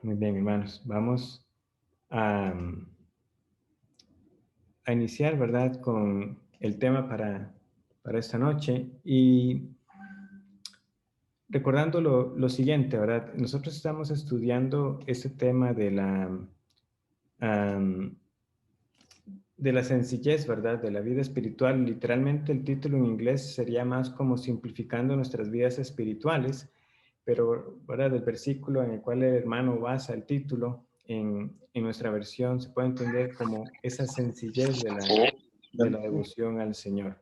Muy bien, hermanos. Vamos a, a iniciar, ¿verdad?, con el tema para esta noche. Y recordando lo siguiente, ¿verdad? Nosotros estamos estudiando este tema am, de la sencillez, ¿verdad?, de la vida espiritual. Literalmente el título en inglés sería más como simplificando nuestras vidas espirituales, pero, ¿verdad?, el versículo en el cual el hermano basa el título en nuestra versión se puede entender como esa sencillez de la devoción al Señor.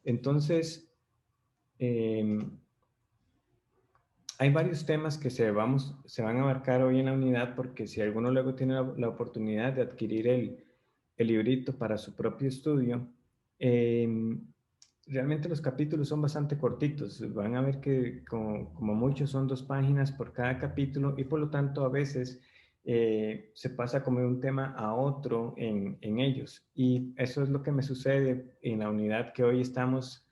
Entonces, eh, hay varios temas que se van a abarcar hoy en la unidad, porque si alguno luego tiene la oportunidad de adquirir el librito para su propio estudio, eh, realmente los capítulos son bastante cortitos. Van a ver que como mucho son 2 páginas por cada capítulo y por lo tanto a veces se pasa como de un tema a otro en ellos. Y eso es lo que me sucede en la unidad que hoy estamos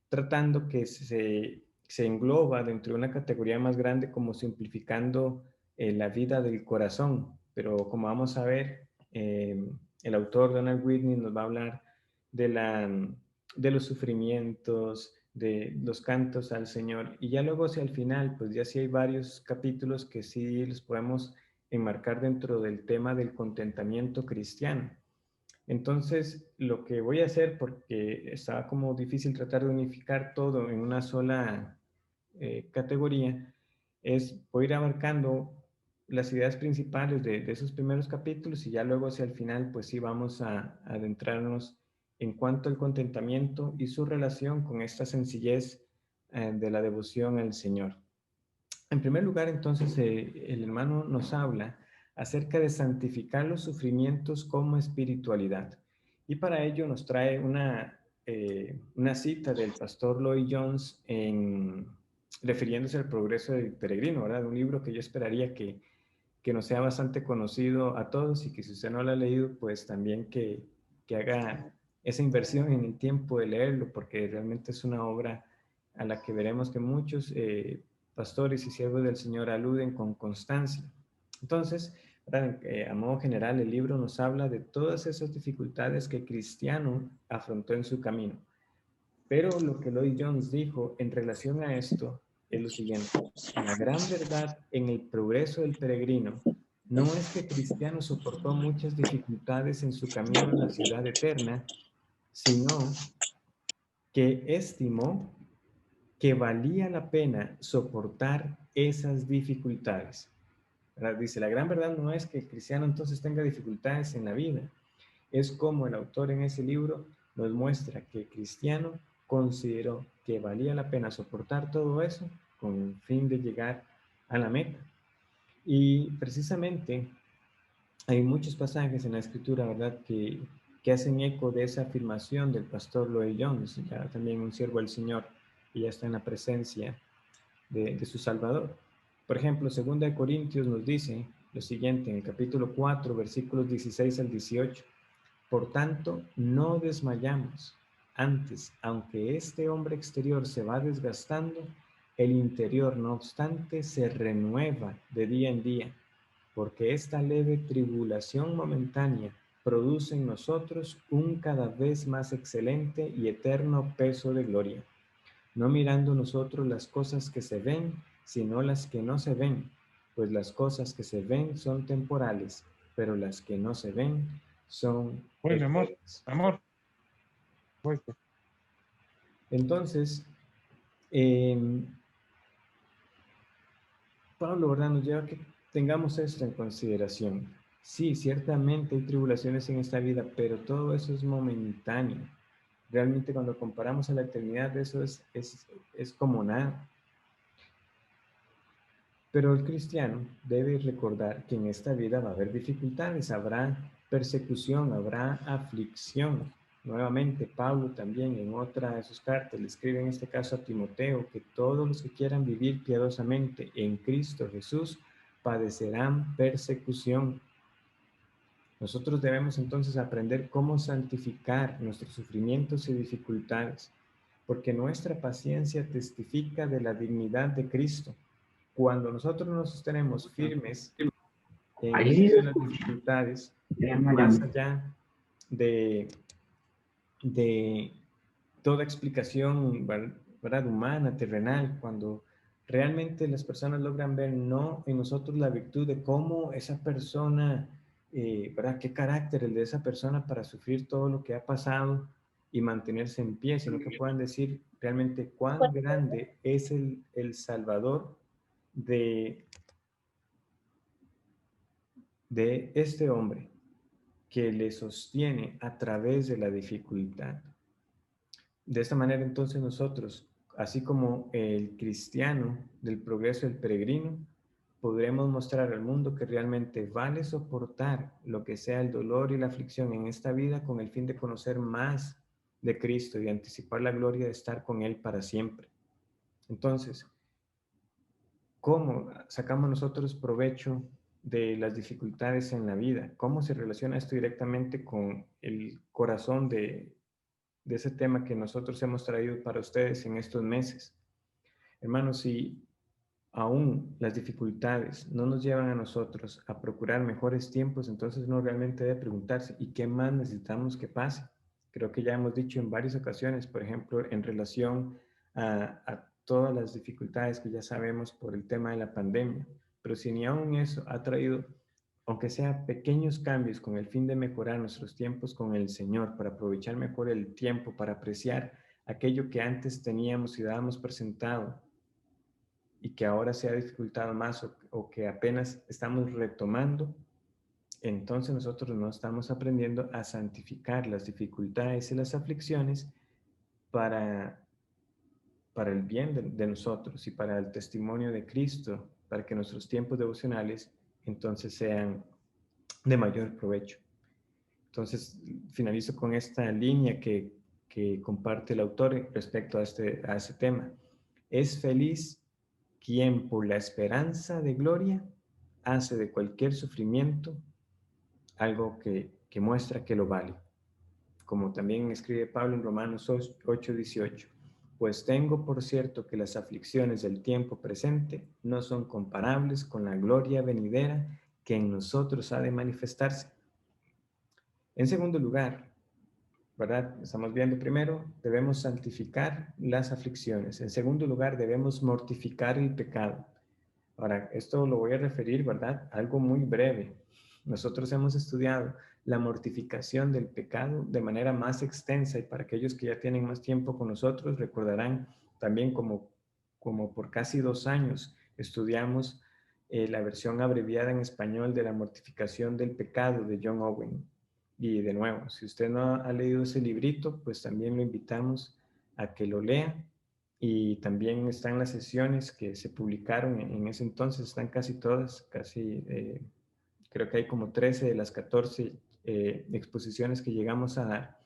tratando, que se engloba dentro de una categoría más grande como simplificando la vida del corazón. Pero como vamos a ver, el autor Donald Whitney nos va a hablar de, de los sufrimientos, de los cantos al Señor. Y ya luego hacia el final, pues ya sí hay varios capítulos que sí los podemos enmarcar dentro del tema del contentamiento cristiano. Entonces, lo que voy a hacer, porque estaba como difícil tratar de unificar todo en una sola categoría, es voy a ir abarcando las ideas principales de esos primeros capítulos y ya luego hacia el final, pues sí vamos a adentrarnos en cuanto al contentamiento y su relación con esta sencillez de la devoción al Señor. En primer lugar, entonces, el hermano nos habla acerca de santificar los sufrimientos como espiritualidad. Y para ello nos trae una cita del pastor Lloyd Jones refiriéndose al progreso del peregrino, ¿verdad? Un libro que yo esperaría que nos sea bastante conocido a todos y que si usted no lo ha leído, pues también que haga esa inversión en el tiempo de leerlo, porque realmente es una obra a la que veremos que muchos pastores y siervos del Señor aluden con constancia. Entonces, a modo general, el libro nos habla de todas esas dificultades que Cristiano afrontó en su camino. Pero lo que Lloyd Jones dijo en relación a esto es lo siguiente: la gran verdad en el progreso del peregrino no es que Cristiano soportó muchas dificultades en su camino a la ciudad eterna, sino que estimó que valía la pena soportar esas dificultades. ¿Verdad? Dice, la gran verdad no es que el cristiano entonces tenga dificultades en la vida, es como el autor en ese libro nos muestra que el cristiano consideró que valía la pena soportar todo eso con el fin de llegar a la meta. Y precisamente hay muchos pasajes en la escritura, ¿verdad?, que hacen eco de esa afirmación del pastor Lloyd Jones, ya también un siervo del Señor, y ya está en la presencia de su Salvador. Por ejemplo, 2 Corintios nos dice lo siguiente en el capítulo 4, versículos 16 al 18. Por tanto, no desmayamos. Antes, aunque este hombre exterior se va desgastando, el interior, no obstante, se renueva de día en día, porque esta leve tribulación momentánea produce en nosotros un cada vez más excelente y eterno peso de gloria, no mirando nosotros las cosas que se ven, sino las que no se ven, pues las cosas que se ven son temporales, pero las que no se ven son Uy, mi amor, eternas. mi amor. Uy, Entonces, eh, Pablo, ¿verdad?, nos lleva a que tengamos esto en consideración. Sí, ciertamente hay tribulaciones en esta vida, pero todo eso es momentáneo. Realmente cuando comparamos a la eternidad, eso es como nada. Pero el cristiano debe recordar que en esta vida va a haber dificultades, habrá persecución, habrá aflicción. Nuevamente, Pablo también en otra de sus cartas le escribe en este caso a Timoteo que todos los que quieran vivir piadosamente en Cristo Jesús padecerán persecución. Nosotros debemos entonces aprender cómo santificar nuestros sufrimientos y dificultades, porque nuestra paciencia testifica de la dignidad de Cristo. cuando nosotros nos sostenemos firmes en Ahí sí medio se de las escucha. dificultades, Ya no más llamo. allá de, de toda explicación, ¿verdad? Humana, terrenal, cuando realmente las personas logran ver no en nosotros la virtud de cómo esa persona, ¿verdad? ¿Qué carácter el de esa persona para sufrir todo lo que ha pasado y mantenerse en pie, sino que puedan decir realmente cuán grande es el Salvador de, de este hombre que le sostiene a través de la dificultad. De esta manera entonces nosotros, así como el cristiano del progreso del peregrino, podremos mostrar al mundo que realmente vale soportar lo que sea el dolor y la aflicción en esta vida con el fin de conocer más de Cristo y anticipar la gloria de estar con Él para siempre. Entonces, ¿cómo sacamos nosotros provecho de las dificultades en la vida? ¿Cómo se relaciona esto directamente con el corazón de ese tema que nosotros hemos traído para ustedes en estos meses? Hermanos, si aún las dificultades no nos llevan a nosotros a procurar mejores tiempos, entonces uno realmente debe preguntarse, ¿y qué más necesitamos que pase? Creo que ya hemos dicho en varias ocasiones, por ejemplo, en relación a todas las dificultades que ya sabemos por el tema de la pandemia, pero si ni aún eso ha traído, aunque sea pequeños cambios con el fin de mejorar nuestros tiempos con el Señor, para aprovechar mejor el tiempo, para apreciar aquello que antes teníamos y dábamos presentado y que ahora se ha dificultado más o que apenas estamos retomando, entonces nosotros no estamos aprendiendo a santificar las dificultades y las aflicciones para, para el bien de nosotros y para el testimonio de Cristo, para que nuestros tiempos devocionales entonces sean de mayor provecho. Entonces, finalizo con esta línea que comparte el autor respecto a este tema. Es feliz quien por la esperanza de gloria hace de cualquier sufrimiento algo que muestra que lo vale. Como también escribe Pablo en Romanos 8:18. Pues tengo por cierto que las aflicciones del tiempo presente no son comparables con la gloria venidera que en nosotros ha de manifestarse. En segundo lugar, ¿verdad? Estamos viendo primero, debemos santificar las aflicciones. En segundo lugar, debemos mortificar el pecado. Ahora, esto lo voy a referir, ¿verdad? Algo muy breve. Nosotros hemos estudiado la mortificación del pecado de manera más extensa y para aquellos que ya tienen más tiempo con nosotros, recordarán también como por casi 2 años estudiamos la versión abreviada en español de la mortificación del pecado de John Owen. Y de nuevo, si usted no ha leído ese librito, pues también lo invitamos a que lo lea y también están las sesiones que se publicaron en ese entonces, están casi todas, creo que hay como 13 de las 14 exposiciones que llegamos a dar.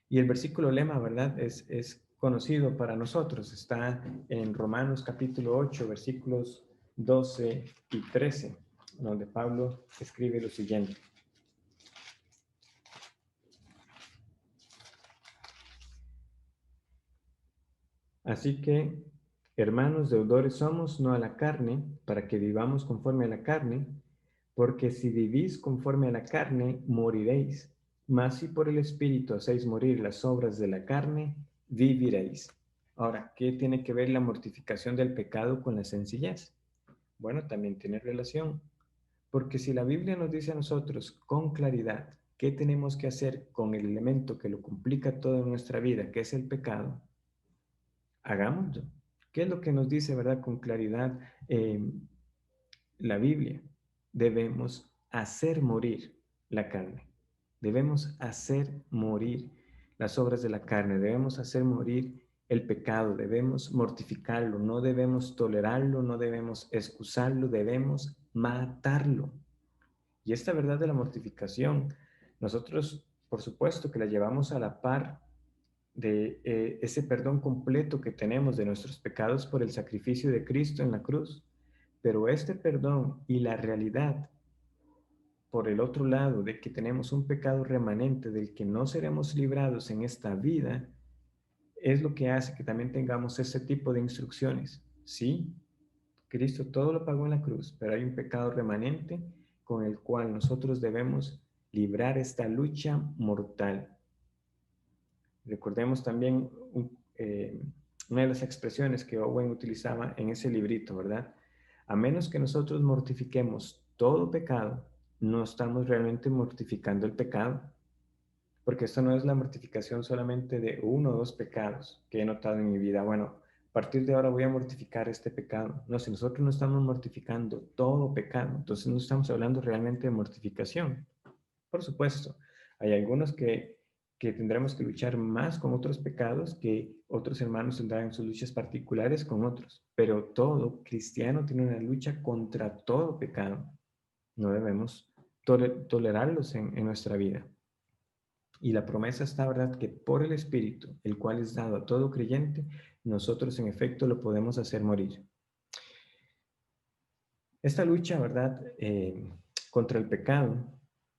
Y el versículo lema, ¿verdad? Es conocido para nosotros, está en Romanos capítulo 8, versículos 12 y 13, donde Pablo escribe lo siguiente. Así que, hermanos, deudores somos, no a la carne, para que vivamos conforme a la carne, porque si vivís conforme a la carne, moriréis. Mas si por el Espíritu hacéis morir las obras de la carne, viviréis. Ahora, ¿qué tiene que ver la mortificación del pecado con la sencillez? Bueno, también tiene relación, porque si la Biblia nos dice a nosotros con claridad qué tenemos que hacer con el elemento que lo complica todo en nuestra vida, que es el pecado, hagámoslo. ¿Qué es lo que nos dice, verdad, con claridad la Biblia? Debemos hacer morir la carne. Debemos hacer morir las obras de la carne. Debemos hacer morir el pecado. Debemos mortificarlo. No debemos tolerarlo. No debemos excusarlo. Debemos matarlo. Y esta verdad de la mortificación, nosotros, por supuesto, que la llevamos a la par de ese perdón completo que tenemos de nuestros pecados por el sacrificio de Cristo en la cruz. Pero este perdón y la realidad, por el otro lado, de que tenemos un pecado remanente del que no seremos librados en esta vida, es lo que hace que también tengamos ese tipo de instrucciones. Sí, Cristo todo lo pagó en la cruz, pero hay un pecado remanente con el cual nosotros debemos librar esta lucha mortal. Recordemos también una de las expresiones que Owen utilizaba en ese librito, ¿verdad? A menos que nosotros mortifiquemos todo pecado, no estamos realmente mortificando el pecado, porque esto no es la mortificación solamente de uno o dos pecados que he notado en mi vida. Bueno, a partir de ahora voy a mortificar este pecado. No, si nosotros no estamos mortificando todo pecado, entonces no estamos hablando realmente de mortificación. Por supuesto, hay algunos que tendremos que luchar más con otros pecados que otros hermanos tendrán sus luchas particulares con otros, pero todo cristiano tiene una lucha contra todo pecado. No debemos tolerarlos en nuestra vida. Y la promesa está, ¿verdad?, que por el Espíritu, el cual es dado a todo creyente, nosotros en efecto lo podemos hacer morir. Esta lucha, ¿verdad?, contra el pecado,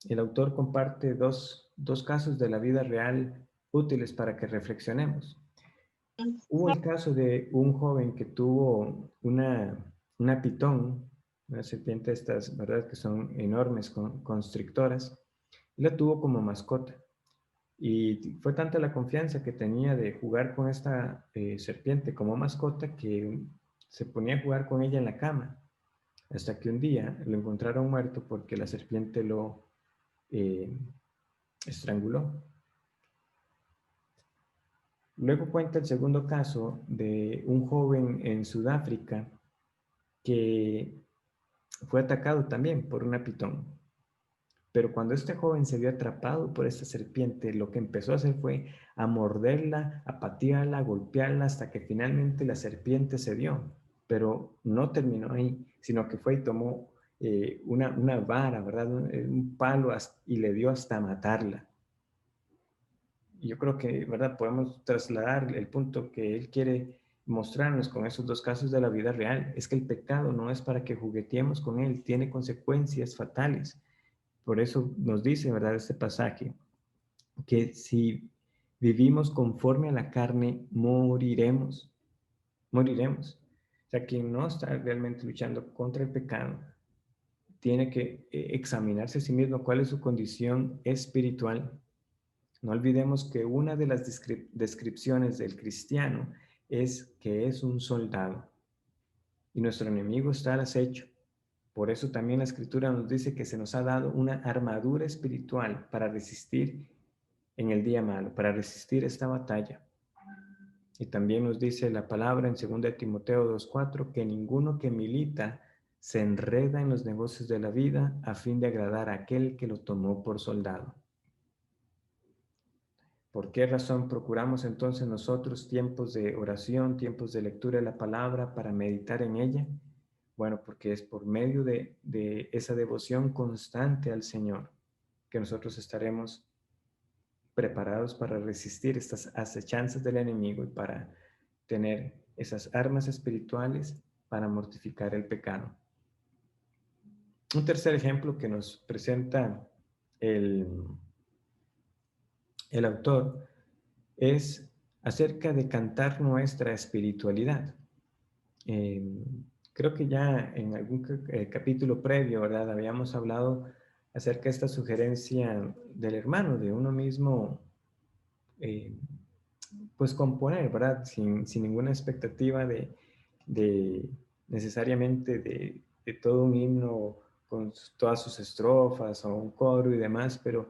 el autor comparte dos casos de la vida real útiles para que reflexionemos. Hubo el caso de un joven que tuvo una pitón, una serpiente de estas, ¿verdad?, que son enormes, constrictoras, y la tuvo como mascota. Y fue tanta la confianza que tenía de jugar con esta serpiente como mascota que se ponía a jugar con ella en la cama. Hasta que un día lo encontraron muerto porque la serpiente lo eh, estranguló. Luego cuenta el segundo caso de un joven en Sudáfrica que fue atacado también por una pitón. Pero cuando este joven se vio atrapado por esta serpiente, lo que empezó a hacer fue a morderla, a patearla, a golpearla, hasta que finalmente la serpiente cedió. Pero no terminó ahí, sino que fue y tomó una vara, ¿verdad? Un palo y le dio hasta matarla. Y yo creo que, ¿verdad? Podemos trasladar el punto que él quiere mostrarnos con esos dos casos de la vida real. Es que el pecado no es para que jugueteemos con él, tiene consecuencias fatales. Por eso nos dice, ¿verdad?, este pasaje, que si vivimos conforme a la carne, moriremos. Moriremos. O sea, quien no está realmente luchando contra el pecado, tiene que examinarse a sí mismo cuál es su condición espiritual. No olvidemos que una de las descripciones del cristiano es que es un soldado y nuestro enemigo está al acecho. Por eso también la Escritura nos dice que se nos ha dado una armadura espiritual para resistir en el día malo, para resistir esta batalla. Y también nos dice la palabra en 2 Timoteo 2:4 que ninguno que milita se enreda en los negocios de la vida a fin de agradar a aquel que lo tomó por soldado. ¿Por qué razón procuramos entonces nosotros tiempos de oración, tiempos de lectura de la palabra para meditar en ella? Bueno, porque es por medio de esa devoción constante al Señor que nosotros estaremos preparados para resistir estas acechanzas del enemigo y para tener esas armas espirituales para mortificar el pecado. Un tercer ejemplo que nos presenta el autor es acerca de cantar nuestra espiritualidad. Creo que ya en algún capítulo previo, ¿verdad?, habíamos hablado acerca de esta sugerencia del hermano, de uno mismo, pues componer, ¿verdad?, sin ninguna expectativa de necesariamente de todo un himno con todas sus estrofas o un coro y demás, pero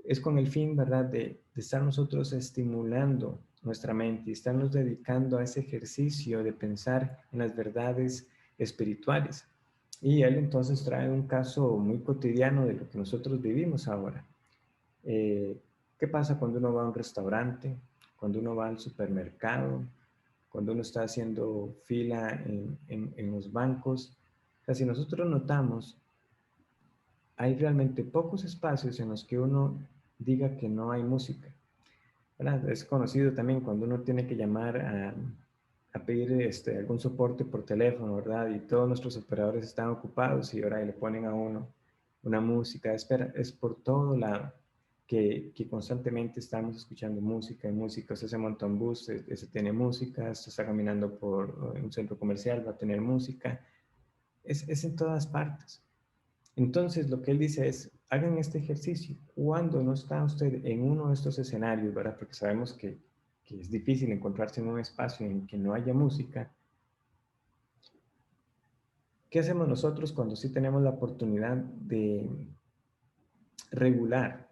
es con el fin, ¿verdad?, de estar nosotros estimulando nuestra mente y estarnos dedicando a ese ejercicio de pensar en las verdades espirituales. Y él entonces trae un caso muy cotidiano de lo que nosotros vivimos ahora. ¿Qué pasa cuando uno va a un restaurante, cuando uno va al supermercado, cuando uno está haciendo fila en los bancos? O sea, si nosotros notamos, hay realmente pocos espacios en los que uno diga que no hay música, ¿verdad? Es conocido también cuando uno tiene que llamar a pedir algún soporte por teléfono, ¿verdad? Y todos nuestros operadores están ocupados y ahora le ponen a uno una música, espera, es por todo lado. que constantemente estamos escuchando música y música. Usted se monta un bus, se tiene música, usted está caminando por un centro comercial, va a tener música. Es en todas partes. Entonces, lo que él dice es, hagan este ejercicio. Cuando no está usted en uno de estos escenarios, ¿verdad? Porque sabemos que es difícil encontrarse en un espacio en que no haya música. ¿Qué hacemos nosotros cuando sí tenemos la oportunidad de regular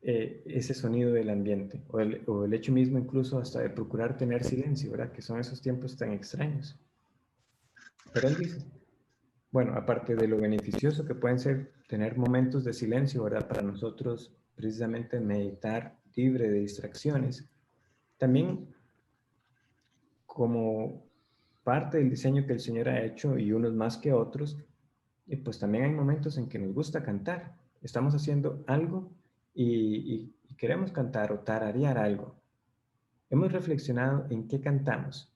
ese sonido del ambiente? O el hecho mismo incluso hasta de procurar tener silencio, ¿verdad? Que son esos tiempos tan extraños. Pero él dice, bueno, aparte de lo beneficioso que pueden ser tener momentos de silencio, ¿verdad? Para nosotros precisamente meditar libre de distracciones, también como parte del diseño que el Señor ha hecho y unos más que otros, pues también hay momentos en que nos gusta cantar. Estamos haciendo algo y queremos cantar o tararear algo. Hemos reflexionado en qué cantamos,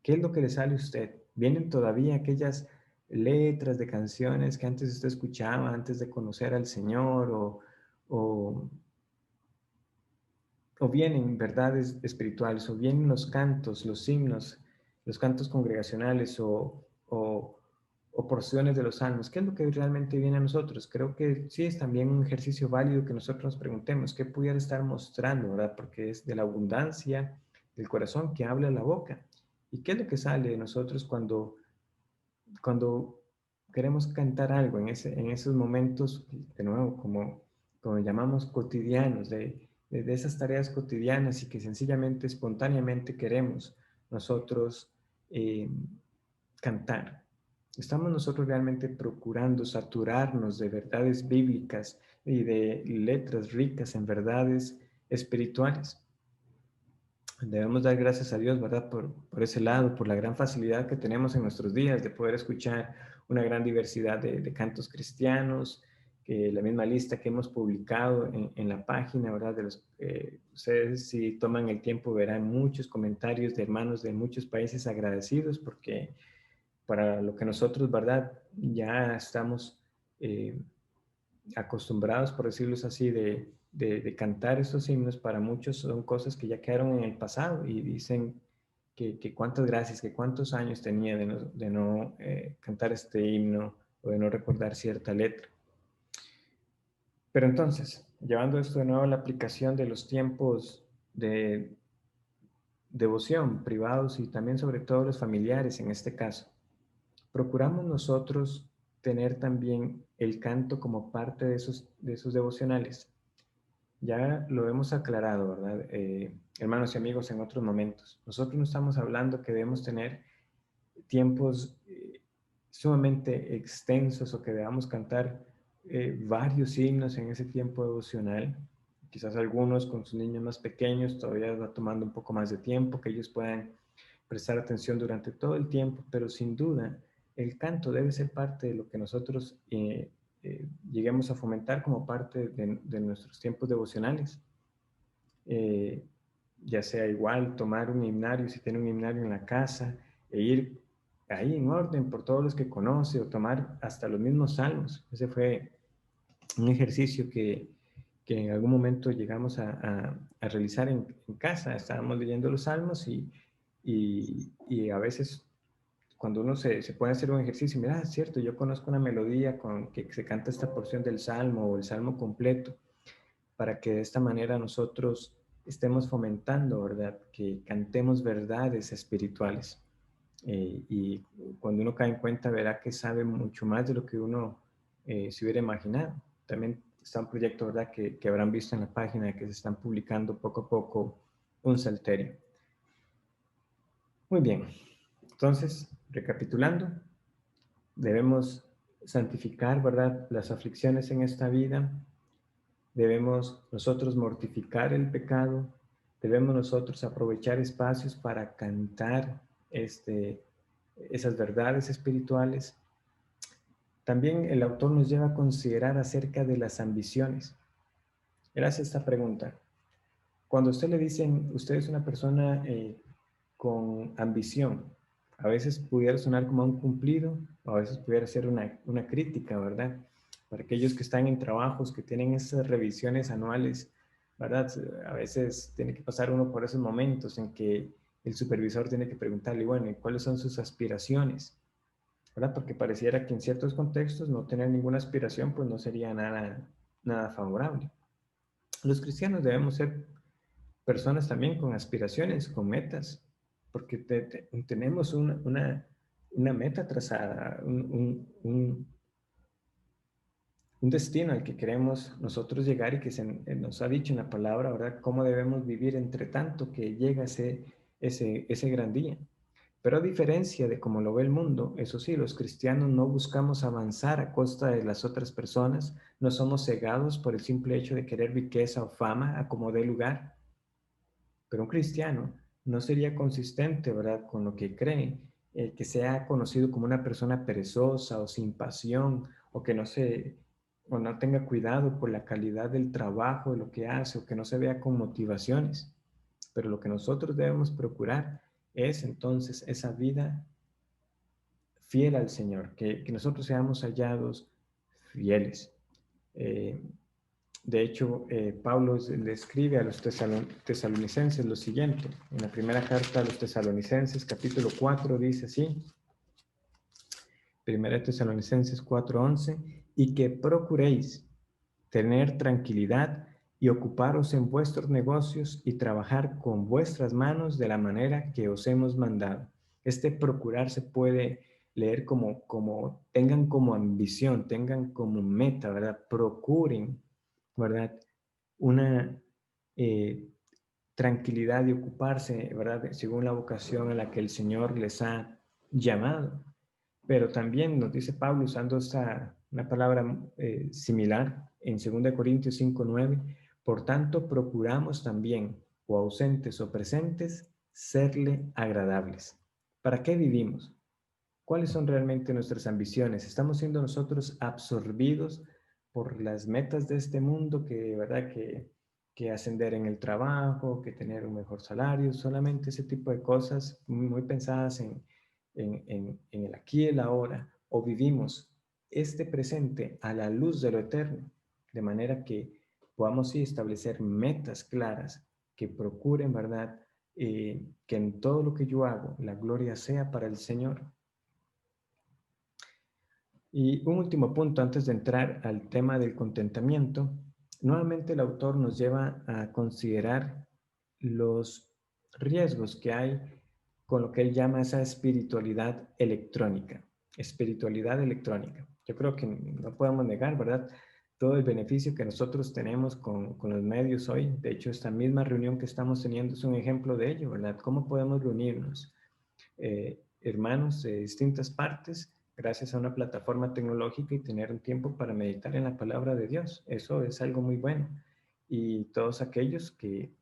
qué es lo que le sale a usted. ¿Vienen todavía aquellas letras de canciones que antes usted escuchaba, antes de conocer al Señor, o, o vienen verdades espirituales, o vienen los cantos, los himnos, los cantos congregacionales, o porciones de los salmos? ¿Qué es lo que realmente viene a nosotros? Creo que sí es también un ejercicio válido que nosotros nos preguntemos qué pudiera estar mostrando, ¿verdad? Porque es de la abundancia del corazón que habla la boca. ¿Y qué es lo que sale de nosotros cuando queremos cantar algo en esos momentos, de nuevo, como llamamos cotidianos, de esas tareas cotidianas y que sencillamente, espontáneamente queremos nosotros eh, cantar? ¿Estamos nosotros realmente procurando saturarnos de verdades bíblicas y de letras ricas en verdades espirituales? Debemos dar gracias a Dios, ¿verdad? Por ese lado, por la gran facilidad que tenemos en nuestros días de poder escuchar una gran diversidad de cantos cristianos, que la misma lista que hemos publicado en la página, ¿verdad? Ustedes si toman el tiempo verán muchos comentarios de hermanos de muchos países agradecidos porque para lo que nosotros, ¿verdad? Ya estamos eh, acostumbrados, por decirlo así, de cantar estos himnos, para muchos son cosas que ya quedaron en el pasado y dicen que cuántas gracias, que cuántos años tenía de no cantar este himno o de no recordar cierta letra. Pero entonces, llevando esto de nuevo a la aplicación de los tiempos de devoción privados y también sobre todo los familiares en este caso, procuramos nosotros tener también el canto como parte de esos devocionales. Ya lo hemos aclarado, ¿verdad? Hermanos y amigos, en otros momentos. Nosotros no estamos hablando que debemos tener tiempos sumamente extensos o que debamos cantar varios himnos en ese tiempo devocional. Quizás algunos con sus niños más pequeños todavía va tomando un poco más de tiempo, que ellos puedan prestar atención durante todo el tiempo, pero sin duda el canto debe ser parte de lo que nosotros lleguemos a fomentar como parte de nuestros tiempos devocionales. Eh, ya sea igual tomar un himnario, si tiene un himnario en la casa, e ir ahí en orden por todos los que conoce, o tomar hasta los mismos salmos. Ese fue un ejercicio que en algún momento llegamos a realizar en casa. Estábamos leyendo los salmos y a veces cuando uno se puede hacer un ejercicio, mira, es cierto, yo conozco una melodía con que se canta esta porción del salmo o el salmo completo, para que de esta manera nosotros estemos fomentando, ¿verdad? Que cantemos verdades espirituales. Y cuando uno cae en cuenta, verá que sabe mucho más de lo que uno se hubiera imaginado. También está un proyecto, ¿verdad? Que habrán visto en la página que se están publicando poco a poco un salterio. Muy bien. Entonces, recapitulando, debemos santificar, ¿verdad? Las aflicciones en esta vida. Debemos nosotros mortificar el pecado, debemos nosotros aprovechar espacios para cantar esas verdades espirituales. También el autor nos lleva a considerar acerca de las ambiciones. Él hace esta pregunta. Cuando a usted le dicen, usted es una persona con ambición, a veces pudiera sonar como un cumplido, o a veces pudiera ser una crítica, ¿verdad? Para aquellos que están en trabajos, que tienen esas revisiones anuales, ¿verdad? A veces tiene que pasar uno por esos momentos en que el supervisor tiene que preguntarle, bueno, ¿y cuáles son sus aspiraciones? ¿Verdad? Porque pareciera que en ciertos contextos no tener ninguna aspiración pues no sería nada favorable. Los cristianos debemos ser personas también con aspiraciones, con metas, porque tenemos una meta trazada, un destino al que queremos nosotros llegar y que nos ha dicho en la palabra, ¿verdad? Cómo debemos vivir entre tanto que llega ese gran día. Pero a diferencia de cómo lo ve el mundo, eso sí, los cristianos no buscamos avanzar a costa de las otras personas, no somos cegados por el simple hecho de querer riqueza o fama a como dé lugar. Pero un cristiano no sería consistente, ¿verdad?, con lo que cree, que sea conocido como una persona perezosa o sin pasión, o que o no tenga cuidado por la calidad del trabajo, de lo que hace, o que no se vea con motivaciones. Pero lo que nosotros debemos procurar es entonces esa vida fiel al Señor, que nosotros seamos hallados fieles. Eh, de hecho, Pablo le escribe a los tesalonicenses lo siguiente. En la primera carta a los tesalonicenses, capítulo 4, dice así, primera Tesalonicenses 4:11, y que procuréis tener tranquilidad y ocuparos en vuestros negocios y trabajar con vuestras manos de la manera que os hemos mandado. Este procurar se puede leer como tengan como ambición, tengan como meta, ¿verdad? Procuren, ¿verdad? Una eh, tranquilidad y ocuparse, ¿verdad? Según la vocación a la que el Señor les ha llamado. Pero también nos dice Pablo, usando una palabra similar en 2 Corintios 5:9, por tanto procuramos también, o ausentes o presentes, serle agradables. ¿Para qué vivimos? ¿Cuáles son realmente nuestras ambiciones? ¿Estamos siendo nosotros absorbidos por las metas de este mundo, ¿verdad? Que ascender en el trabajo, que tener un mejor salario, solamente ese tipo de cosas muy pensadas en el aquí y el ahora, o vivimos este presente a la luz de lo eterno, de manera que podamos sí establecer metas claras que procuren, ¿verdad? Que en todo lo que yo hago, la gloria sea para el Señor. Y un último punto antes de entrar al tema del contentamiento. Nuevamente el autor nos lleva a considerar los riesgos que hay con lo que él llama esa espiritualidad electrónica. Espiritualidad electrónica. Yo creo que no podemos negar, ¿verdad? Todo el beneficio que nosotros tenemos con los medios hoy. De hecho, esta misma reunión que estamos teniendo es un ejemplo de ello, ¿verdad? ¿Cómo podemos reunirnos? Hermanos de distintas partes gracias a una plataforma tecnológica y tener un tiempo para meditar en la palabra de Dios. Eso es algo muy bueno. Y todos aquellos que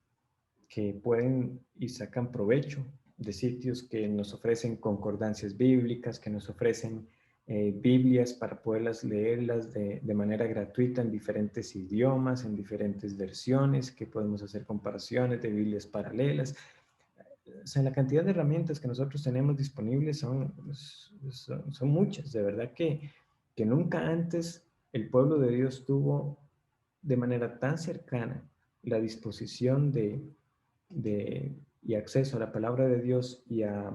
pueden y sacan provecho de sitios que nos ofrecen concordancias bíblicas, que nos ofrecen Biblias para poderlas leerlas de manera gratuita en diferentes idiomas, en diferentes versiones, que podemos hacer comparaciones de Biblias paralelas. O sea, la cantidad de herramientas que nosotros tenemos disponibles son muchas. De verdad que nunca antes el pueblo de Dios tuvo de manera tan cercana la disposición y acceso a la palabra de Dios y a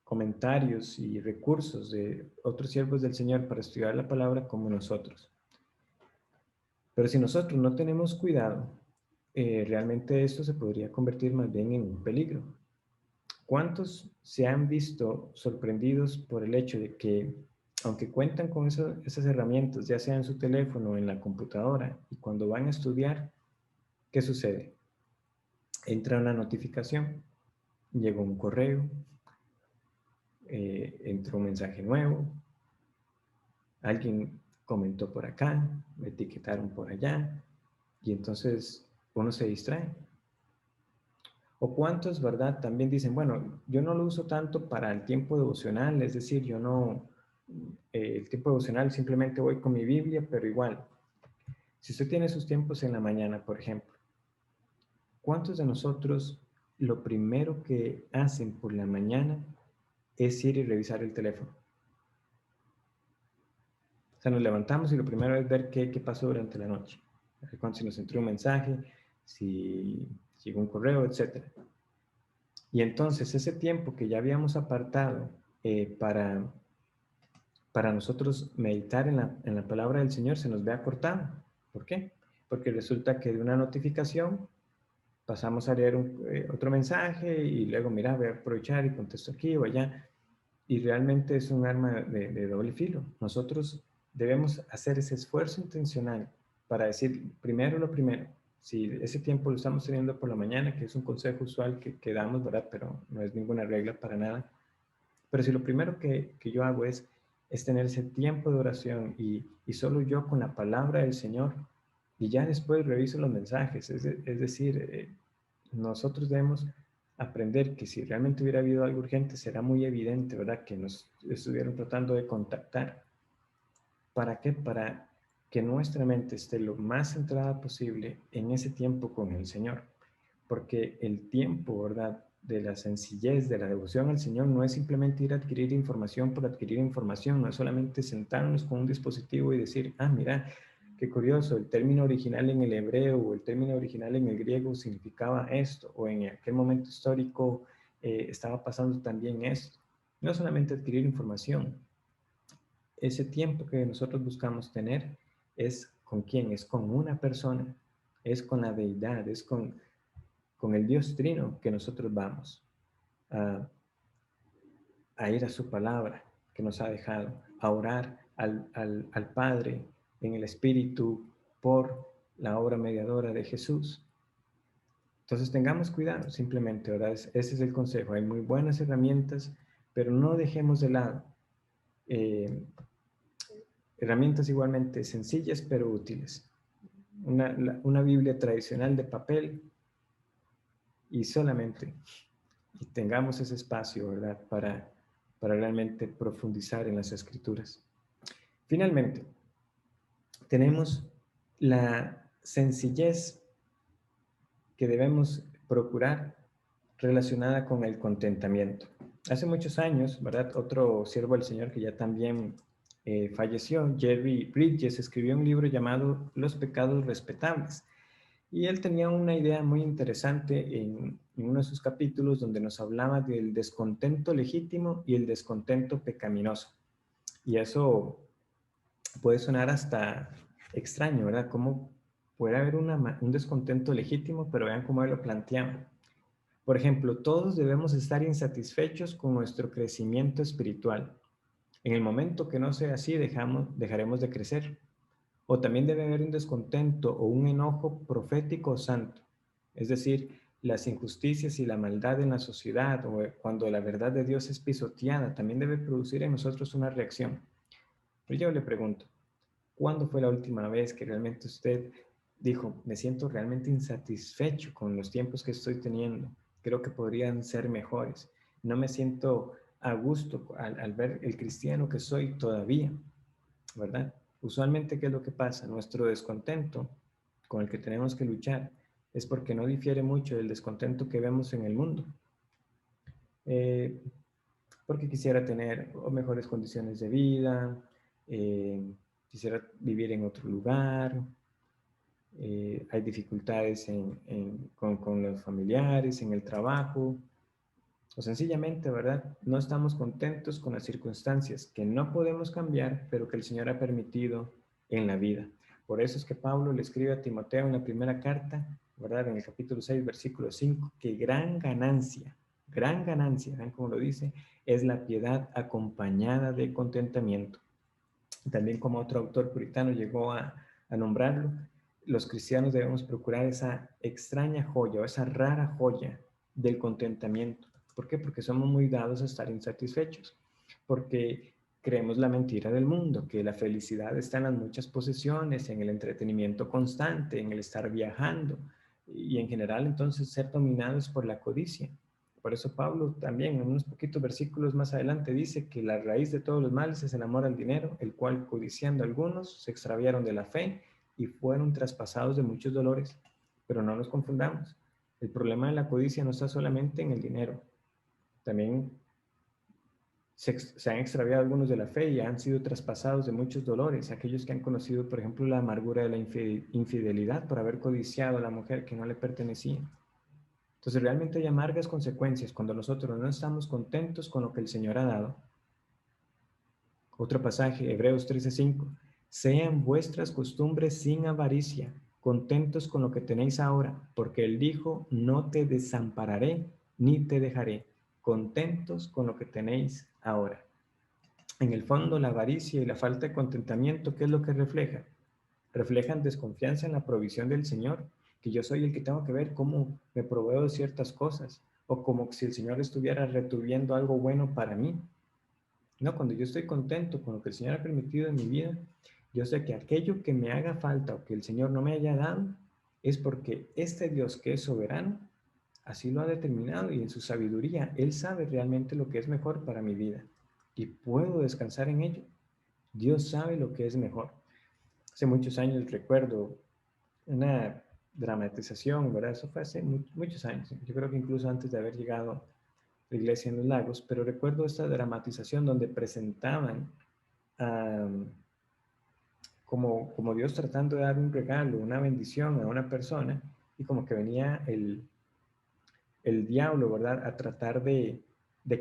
comentarios y recursos de otros siervos del Señor para estudiar la palabra como nosotros. Pero si nosotros no tenemos cuidado, realmente esto se podría convertir más bien en un peligro. ¿Cuántos se han visto sorprendidos por el hecho de que, aunque cuentan con esas herramientas, ya sea en su teléfono o en la computadora, y cuando van a estudiar, ¿qué sucede? Entra una notificación, llega un correo, entra un mensaje nuevo, alguien comentó por acá, me etiquetaron por allá, y entonces uno se distrae. O cuántos, ¿verdad? También dicen, bueno, yo no lo uso tanto para el tiempo devocional, es decir, yo no, el tiempo devocional simplemente voy con mi Biblia, pero igual, si usted tiene sus tiempos en la mañana, por ejemplo, ¿cuántos de nosotros lo primero que hacen por la mañana es ir y revisar el teléfono? sea, nos levantamos y lo primero es ver qué pasó durante la noche. Si nos entró un mensaje, si llegó un correo, etcétera. Y entonces ese tiempo que ya habíamos apartado para nosotros meditar en la palabra del Señor se nos ve acortado. ¿Por qué? Porque resulta que de una notificación pasamos a leer otro mensaje y luego, mira, voy a aprovechar y contesto aquí o allá. Y realmente es un arma de doble filo. Nosotros debemos hacer ese esfuerzo intencional para decir primero lo primero. Si ese tiempo lo estamos teniendo por la mañana, que es un consejo usual que damos, ¿verdad? Pero no es ninguna regla para nada. Pero si lo primero que yo hago es tener ese tiempo de oración y solo yo con la palabra del Señor, y ya después reviso los mensajes, es decir, nosotros debemos aprender que si realmente hubiera habido algo urgente, será muy evidente, ¿verdad? Que nos estuvieran tratando de contactar. ¿Para qué? Para que nuestra mente esté lo más centrada posible en ese tiempo con el Señor. Porque el tiempo, ¿verdad? De la sencillez, de la devoción al Señor, no es simplemente ir a adquirir información por adquirir información, no es solamente sentarnos con un dispositivo y decir, ah, mira, qué curioso, el término original en el hebreo o el término original en el griego significaba esto, o en aquel momento histórico estaba pasando también esto. No solamente adquirir información, ese tiempo que nosotros buscamos tener es con quién, es con una persona, es con la deidad, es con el Dios Trino que nosotros vamos a, a ir a su palabra que nos ha dejado, a orar al Padre en el Espíritu por la obra mediadora de Jesús. Entonces tengamos cuidado simplemente, ¿verdad? Ese es el consejo. Hay muy buenas herramientas, pero no dejemos de lado eh, herramientas igualmente sencillas pero útiles. Una Biblia tradicional de papel y solamente y tengamos ese espacio, ¿verdad? Para realmente profundizar en las escrituras. Finalmente, tenemos la sencillez que debemos procurar relacionada con el contentamiento. Hace muchos años, ¿verdad? Otro siervo del Señor que ya también falleció, Jerry Bridges, escribió un libro llamado Los pecados respetables. Y él tenía una idea muy interesante en uno de sus capítulos donde nos hablaba del descontento legítimo y el descontento pecaminoso. Y eso puede sonar hasta extraño, ¿verdad? ¿Cómo puede haber un descontento legítimo? Pero vean cómo él lo planteaba. Por ejemplo, todos debemos estar insatisfechos con nuestro crecimiento espiritual. En el momento que no sea así, dejaremos de crecer. O también debe haber un descontento o un enojo profético o santo. Es decir, las injusticias y la maldad en la sociedad o cuando la verdad de Dios es pisoteada, también debe producir en nosotros una reacción. Pero yo le pregunto, ¿cuándo fue la última vez que realmente usted dijo, me siento realmente insatisfecho con los tiempos que estoy teniendo? Creo que podrían ser mejores. No me siento a gusto al ver el cristiano que soy todavía, ¿verdad? Usualmente, ¿qué es lo que pasa? Nuestro descontento con el que tenemos que luchar es porque no difiere mucho del descontento que vemos en el mundo. Eh, Porque quisiera tener mejores condiciones de vida, quisiera vivir en otro lugar, hay dificultades con los familiares, en el trabajo, o sencillamente, ¿verdad? No estamos contentos con las circunstancias que no podemos cambiar, pero que el Señor ha permitido en la vida. Por eso es que Pablo le escribe a Timoteo en la primera carta, ¿verdad? En el capítulo 6, versículo 5, que gran ganancia, ¿ven cómo lo dice? Es la piedad acompañada de contentamiento. También como otro autor puritano llegó a nombrarlo, los cristianos debemos procurar esa extraña joya o esa rara joya del contentamiento. ¿Por qué? Porque somos muy dados a estar insatisfechos, porque creemos la mentira del mundo, que la felicidad está en las muchas posesiones, en el entretenimiento constante, en el estar viajando y en general entonces ser dominados por la codicia. Por eso Pablo también en unos poquitos versículos más adelante dice que la raíz de todos los males es el amor al dinero, el cual codiciando algunos se extraviaron de la fe y fueron traspasados de muchos dolores. Pero no nos confundamos. El problema de la codicia no está solamente en el dinero. También se han extraviado algunos de la fe y han sido traspasados de muchos dolores. Aquellos que han conocido, por ejemplo, la amargura de la infidelidad por haber codiciado a la mujer que no le pertenecía. Entonces realmente hay amargas consecuencias cuando nosotros no estamos contentos con lo que el Señor ha dado. Otro pasaje, Hebreos 13:5. Sean vuestras costumbres sin avaricia, contentos con lo que tenéis ahora, porque Él dijo, no te desampararé ni te dejaré, contentos con lo que tenéis ahora. En el fondo, la avaricia y la falta de contentamiento, ¿qué es lo que refleja? Reflejan desconfianza en la provisión del Señor, que yo soy el que tengo que ver cómo me proveo de ciertas cosas, o como si el Señor estuviera retuviendo algo bueno para mí. No, cuando yo estoy contento con lo que el Señor ha permitido en mi vida, yo sé que aquello que me haga falta o que el Señor no me haya dado, es porque este Dios que es soberano, así lo ha determinado y en su sabiduría, Él sabe realmente lo que es mejor para mi vida y puedo descansar en ello. Dios sabe lo que es mejor. Hace muchos años recuerdo una dramatización, ¿verdad? Eso fue hace muchos años. Yo creo que incluso antes de haber llegado a la iglesia en los lagos, pero recuerdo esta dramatización donde presentaban como Dios tratando de dar un regalo, una bendición a una persona y como que venía el diablo, ¿verdad? A tratar de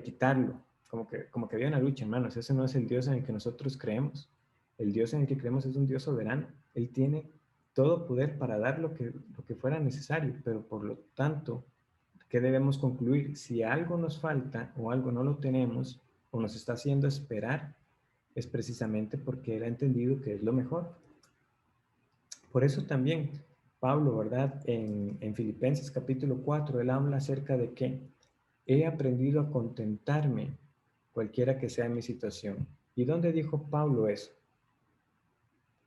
quitarlo. Como que había una lucha, hermanos. Ese no es el Dios en el que nosotros creemos. El Dios en el que creemos es un Dios soberano. Él tiene todo poder para dar lo que fuera necesario, pero por lo tanto, ¿qué debemos concluir? Si algo nos falta o algo no lo tenemos o nos está haciendo esperar, es precisamente porque Él ha entendido que es lo mejor. Por eso también Pablo, ¿verdad? En Filipenses capítulo 4, él habla acerca de que he aprendido a contentarme cualquiera que sea mi situación. ¿Y dónde dijo Pablo eso?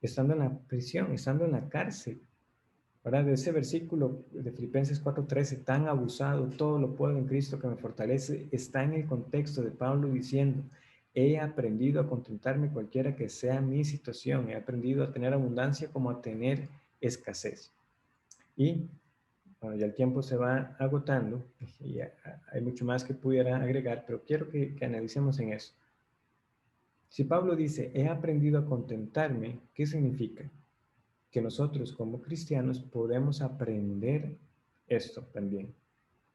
Estando en la prisión, estando en la cárcel. ¿Verdad? De ese versículo de Filipenses 4:13, tan abusado, todo lo puedo en Cristo que me fortalece, está en el contexto de Pablo diciendo, he aprendido a contentarme cualquiera que sea mi situación, he aprendido a tener abundancia como a tener escasez. Y bueno, ya el tiempo se va agotando y hay mucho más que pudiera agregar, pero quiero que analicemos en eso. Si Pablo dice, he aprendido a contentarme, ¿qué significa? Que nosotros como cristianos podemos aprender esto también.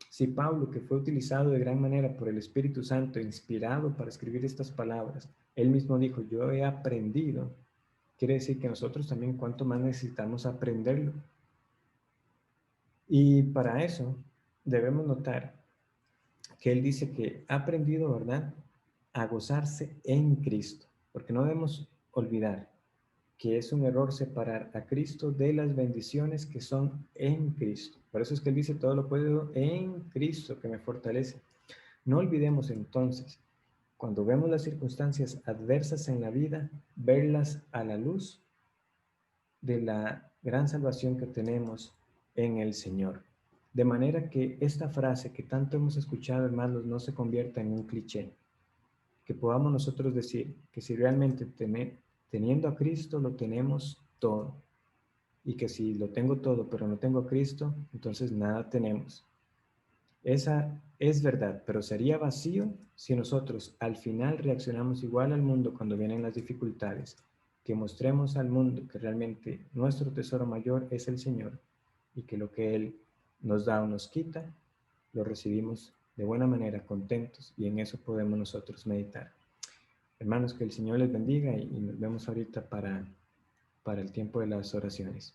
Si Pablo, que fue utilizado de gran manera por el Espíritu Santo, inspirado para escribir estas palabras, él mismo dijo, yo he aprendido, quiere decir que nosotros también cuánto más necesitamos aprenderlo. Y para eso debemos notar que él dice que ha aprendido, ¿verdad?, a gozarse en Cristo, porque no debemos olvidar que es un error separar a Cristo de las bendiciones que son en Cristo. Por eso es que él dice, todo lo puedo en Cristo que me fortalece. No olvidemos entonces, cuando vemos las circunstancias adversas en la vida, verlas a la luz de la gran salvación que tenemos en el Señor. De manera que esta frase que tanto hemos escuchado, hermanos, no se convierta en un cliché. Que podamos nosotros decir que si realmente teniendo a Cristo lo tenemos todo. Y que si lo tengo todo pero no tengo a Cristo, entonces nada tenemos. Esa es verdad, pero sería vacío si nosotros al final reaccionamos igual al mundo cuando vienen las dificultades, que mostremos al mundo que realmente nuestro tesoro mayor es el Señor y que lo que Él nos da o nos quita, lo recibimos de buena manera, contentos, y en eso podemos nosotros meditar. Hermanos, que el Señor les bendiga y nos vemos ahorita para el tiempo de las oraciones.